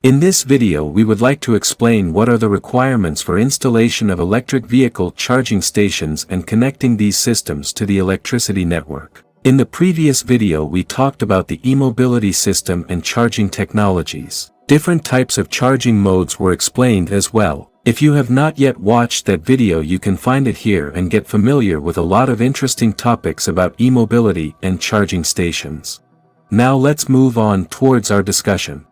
In this video we would like to explain what are the requirements for installation of electric vehicle charging stations and connecting these systems to the electricity network. In the previous video we talked about the eMobility system and charging technologies. Different types of charging modes were explained as well. If you have not yet watched that video, you can find it here and get familiar with a lot of interesting topics about eMobility and charging stations. Now let's move on towards our discussion.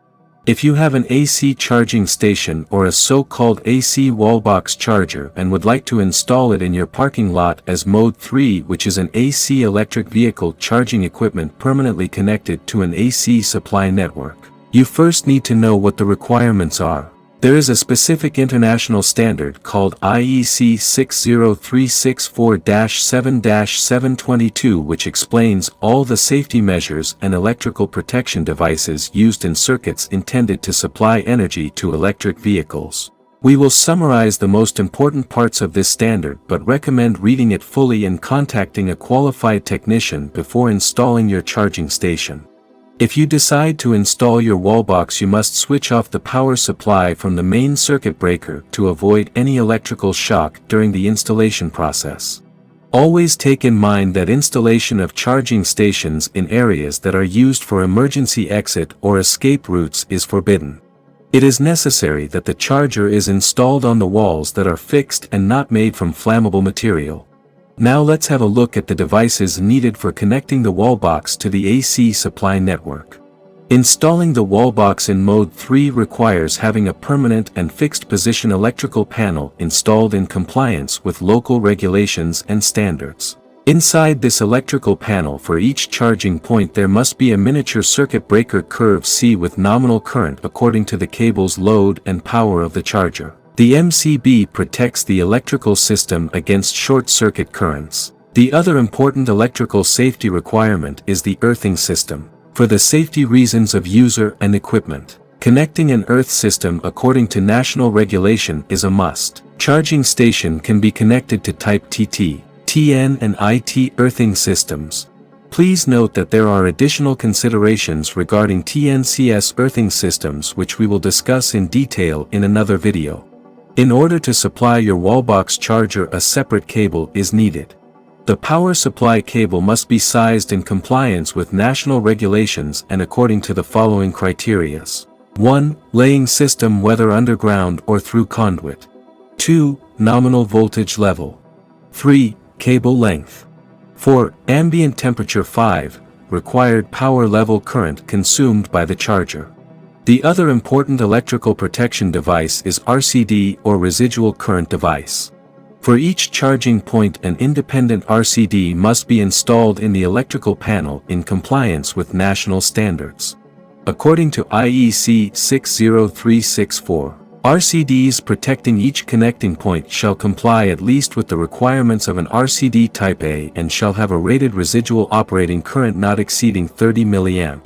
If you have an AC charging station or a so-called AC wallbox charger and would like to install it in your parking lot as Mode 3, which is an AC electric vehicle charging equipment permanently connected to an AC supply network, you first need to know what the requirements are. There is a specific international standard called IEC 60364-7-722 which explains all the safety measures and electrical protection devices used in circuits intended to supply energy to electric vehicles. We will summarize the most important parts of this standard but recommend reading it fully and contacting a qualified technician before installing your charging station. If you decide to install your wallbox, you must switch off the power supply from the main circuit breaker to avoid any electrical shock during the installation process. Always take in mind that installation of charging stations in areas that are used for emergency exit or escape routes is forbidden. It is necessary that the charger is installed on the walls that are fixed and not made from flammable material. Now let's have a look at the devices needed for connecting the wallbox to the AC supply network. Installing the wallbox in Mode 3 requires having a permanent and fixed position electrical panel installed in compliance with local regulations and standards. Inside this electrical panel for each charging point there must be a miniature circuit breaker curve C with nominal current according to the cable's load and power of the charger. The MCB protects the electrical system against short-circuit currents. The other important electrical safety requirement is the earthing system, for the safety reasons of user and equipment. Connecting an earth system according to national regulation is a must. Charging station can be connected to Type TT, TN and IT earthing systems. Please note that there are additional considerations regarding TNCS earthing systems which we will discuss in detail in another video. In order to supply your wallbox charger, a separate cable is needed. The power supply cable must be sized in compliance with national regulations and according to the following criteria. 1. Laying system, whether underground or through conduit. 2. Nominal voltage level. 3. Cable length. 4. Ambient temperature. 5. Required power level current consumed by the charger. The other important electrical protection device is RCD or residual current device. For each charging point an independent RCD must be installed in the electrical panel in compliance with national standards. According to IEC 60364, RCDs protecting each connecting point shall comply at least with the requirements of an RCD Type A and shall have a rated residual operating current not exceeding 30 mA.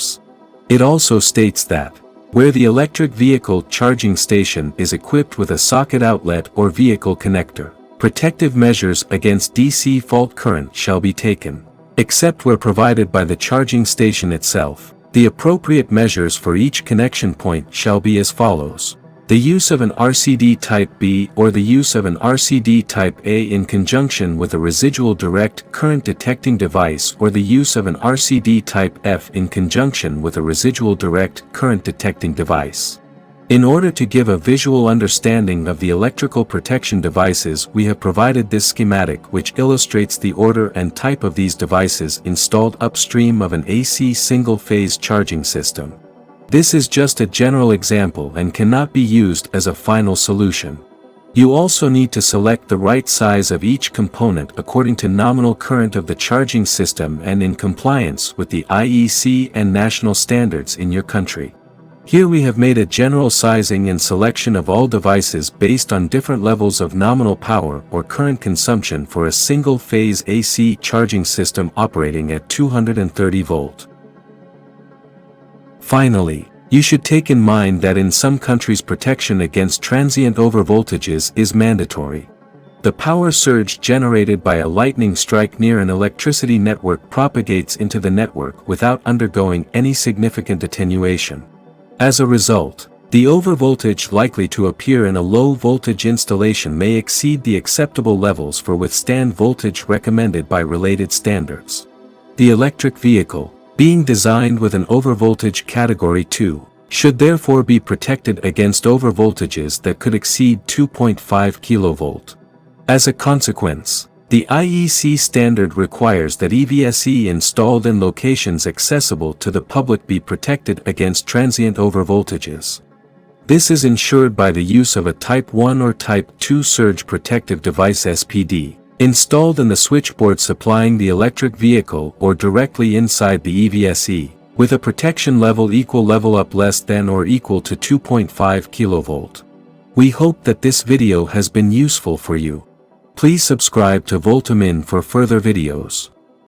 It also states that where the electric vehicle charging station is equipped with a socket outlet or vehicle connector, protective measures against DC fault current shall be taken. Except where provided by the charging station itself, the appropriate measures for each connection point shall be as follows. The use of an RCD Type B or the use of an RCD Type A in conjunction with a residual direct current detecting device or the use of an RCD Type F in conjunction with a residual direct current detecting device. In order to give a visual understanding of the electrical protection devices, we have provided this schematic which illustrates the order and type of these devices installed upstream of an AC single-phase charging system. This is just a general example and cannot be used as a final solution. You also need to select the right size of each component according to nominal current of the charging system and in compliance with the IEC and national standards in your country. Here we have made a general sizing and selection of all devices based on different levels of nominal power or current consumption for a single-phase AC charging system operating at 230 volt. Finally, you should take in mind that in some countries protection against transient overvoltages is mandatory. The power surge generated by a lightning strike near an electricity network propagates into the network without undergoing any significant attenuation. As a result, The overvoltage likely to appear in a low-voltage installation may exceed the acceptable levels for withstand voltage recommended by related standards. The electric vehicle, being designed with an overvoltage category 2, should therefore be protected against overvoltages that could exceed 2.5 kV. As a consequence, the IEC standard requires that EVSE installed in locations accessible to the public be protected against transient overvoltages. This is ensured by the use of a Type 1 or Type 2 surge protective device SPD, installed in the switchboard supplying the electric vehicle or directly inside the EVSE, with a protection level equal level up less than or equal to 2.5 kV. We hope that this video has been useful for you. Please subscribe to Voltamin for further videos.